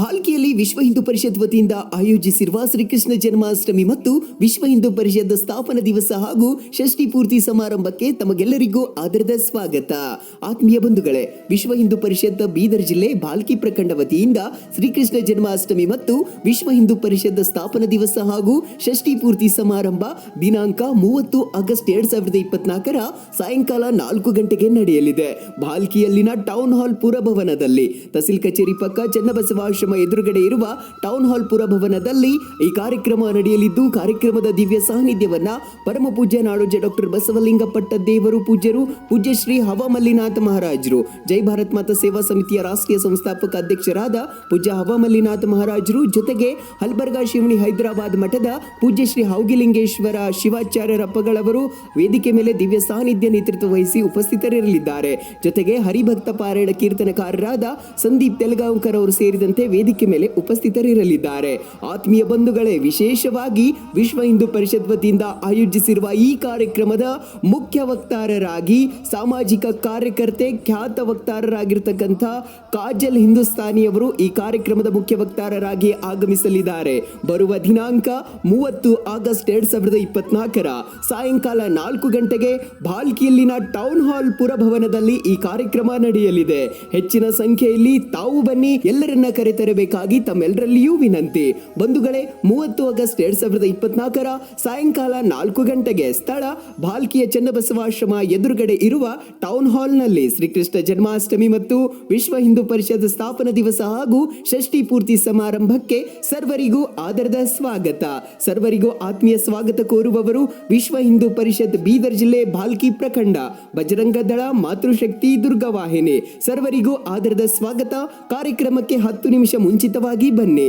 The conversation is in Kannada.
ಭಾಲ್ಕಿಯಲ್ಲಿ ವಿಶ್ವ ಹಿಂದೂ ಪರಿಷತ್ ವತಿಯಿಂದ ಆಯೋಜಿಸಿರುವ ಶ್ರೀಕೃಷ್ಣ ಜನ್ಮಾಷ್ಟಮಿ ಮತ್ತು ವಿಶ್ವ ಹಿಂದೂ ಪರಿಷತ್ ಸ್ಥಾಪನಾ ದಿವಸ ಹಾಗೂ ಷಷ್ಠಿ ಪೂರ್ತಿ ಸಮಾರಂಭಕ್ಕೆ ತಮಗೆಲ್ಲರಿಗೂ ಆದರದ ಸ್ವಾಗತ. ಆತ್ಮೀಯ ಬಂಧುಗಳೇ, ವಿಶ್ವ ಹಿಂದೂ ಪರಿಷತ್ ಬೀದರ್ ಜಿಲ್ಲೆ ಭಾಲ್ಕಿ ಪ್ರಖಂಡ ವತಿಯಿಂದ ಶ್ರೀಕೃಷ್ಣ ಜನ್ಮಾಷ್ಟಮಿ ಮತ್ತು ವಿಶ್ವ ಹಿಂದೂ ಪರಿಷತ್ ಸ್ಥಾಪನಾ ದಿವಸ ಹಾಗೂ ಷಷ್ಠಿ ಪೂರ್ತಿ ಸಮಾರಂಭ ದಿನಾಂಕ 30 ಆಗಸ್ಟ್ 2024 ಸಾಯಂಕಾಲ 4 ಗಂಟೆಗೆ ನಡೆಯಲಿದೆ. ಭಾಲ್ಕಿಯಲ್ಲಿನ ಟೌನ್ ಹಾಲ್ ಪುರಭವನದಲ್ಲಿ ತಹಸೀಲ್ ಕಚೇರಿ ಪಕ್ಕ ಚನ್ನಬಸವಾಶ್ರಮ ಎದುರುಗಡೆ ಇರುವ ಟೌನ್ ಹಾಲ್ ಪುರಭವನದಲ್ಲಿ ಈ ಕಾರ್ಯಕ್ರಮ ನಡೆಯಲಿದ್ದು, ಕಾರ್ಯಕ್ರಮದ ದಿವ್ಯ ಸಾನ್ನಿಧ್ಯವನ್ನ ಪರಮ ಪೂಜ್ಯ ನಾಡೋಜ ಡಾಕ್ಟರ್ ಬಸವಲಿಂಗ ಪಟ್ಟದೇವರು ಪೂಜ್ಯರು, ಪೂಜ್ಯ ಶ್ರೀ ಹವಾಮಲ್ಲಿನಾಥ ಮಹಾರಾಜರು, ಜೈ ಭಾರತ್ ಮಾತಾ ಸೇವಾ ಸಮಿತಿಯ ರಾಷ್ಟ್ರೀಯ ಸಂಸ್ಥಾಪಕ ಅಧ್ಯಕ್ಷರಾದ ಪೂಜ್ಯ ಹವಾಮಲ್ಲಿನಾಥ ಮಹಾರಾಜರು, ಜೊತೆಗೆ ಹಲ್ಬರ್ಗಾ ಶಿವಣಿ ಹೈದರಾಬಾದ್ ಮಠದ ಪೂಜ್ಯ ಶ್ರೀ ಹೌಗಿಲಿಂಗೇಶ್ವರ ಶಿವಾಚಾರ್ಯರಪ್ಪಗಳವರು ವೇದಿಕೆ ಮೇಲೆ ದಿವ್ಯ ಸಾನ್ನಿಧ್ಯ ನೇತೃತ್ವ ವಹಿಸಿ ಉಪಸ್ಥಿತರಿರಲಿದ್ದಾರೆ. ಜೊತೆಗೆ ಹರಿಭಕ್ತ ಪಾರಾಯಣ ಕೀರ್ತನಕಾರರಾದ ಸಂದೀಪ್ ತೆಲಗಾಂವ್ಕರ್ ಅವರು ಸೇರಿದಂತೆ ವೇದಿಕೆ ಮೇಲೆ ಉಪಸ್ಥಿತರಿರಲಿದ್ದಾರೆ. ಆತ್ಮೀಯ ಬಂಧುಗಳೇ, ವಿಶೇಷವಾಗಿ ವಿಶ್ವ ಹಿಂದೂ ಪರಿಷತ್ ವತಿಯಿಂದ ಆಯೋಜಿಸಿರುವ ಈ ಕಾರ್ಯಕ್ರಮದ ಮುಖ್ಯ ವಕ್ತಾರರಾಗಿ ಸಾಮಾಜಿಕ ಕಾರ್ಯಕರ್ತೆ, ಖ್ಯಾತ ವಕ್ತಾರರಾಗಿರ್ತಕ್ಕಂಥ ಕಾಜಲ್ ಹಿಂದೂಸ್ತಾನಿ ಅವರು ಈ ಕಾರ್ಯಕ್ರಮದ ಮುಖ್ಯ ವಕ್ತಾರರಾಗಿ ಆಗಮಿಸಲಿದ್ದಾರೆ. ಬರುವ ದಿನಾಂಕ 30 ಆಗಸ್ಟ್ 2024 ಸಾಯಂಕಾಲ 4 ಗಂಟೆಗೆ ಭಾಲ್ಕಿಯಲ್ಲಿನ ಟೌನ್ ಹಾಲ್ ಪುರಭವನದಲ್ಲಿ ಈ ಕಾರ್ಯಕ್ರಮ ನಡೆಯಲಿದೆ. ಹೆಚ್ಚಿನ ಸಂಖ್ಯೆಯಲ್ಲಿ ತಾವು ಬನ್ನಿ, ಎಲ್ಲರನ್ನ ಕರೆತರಬೇಕಾಗಿ ತಮ್ಮೆಲ್ಲರಲ್ಲಿಯೂ ವಿನಂತಿ. ಬಂಧುಗಳೇ, 30 ಆಗಸ್ಟ್ 2024 ಸಾಯಂಕಾಲ 4 ಗಂಟೆಗೆ ಸ್ಥಳ ಭಾಲ್ಕಿಯ ಚನ್ನಬಸವಾಶ್ರಮ ಎದುರುಗಡೆ ಇರುವ ಟೌನ್ ಹಾಲ್ ನಲ್ಲಿ ಶ್ರೀಕೃಷ್ಣ ಜನ್ಮಾಷ್ಟಮಿ ಮತ್ತು ವಿಶ್ವ ಹಿಂದೂ ಪರಿಷತ್ ಸ್ಥಾಪನಾ ದಿವಸ ಹಾಗೂ ಷಷ್ಠಿ ಪೂರ್ತಿ ಸಮಾರಂಭಕ್ಕೆ ಸರ್ವರಿಗೂ ಆದರದ ಸ್ವಾಗತ. ಸರ್ವರಿಗೂ ಆತ್ಮೀಯ ಸ್ವಾಗತ ಕೋರುವವರು ವಿಶ್ವ ಹಿಂದೂ ಪರಿಷತ್ ಬೀದರ್ ಜಿಲ್ಲೆ ಭಾಲ್ಕಿ ಪ್ರಖಂಡ ಬಜರಂಗ ದಳ ಮಾತೃಶಕ್ತಿ ದುರ್ಗವಾಹಿನಿ. ಸರ್ವರಿಗೂ ಆದರದ ಸ್ವಾಗತ. ಕಾರ್ಯಕ್ರಮಕ್ಕೆ 10 ನಿಮಿಷ ಮುಂಚಿತವಾಗಿ ಬನ್ನಿ.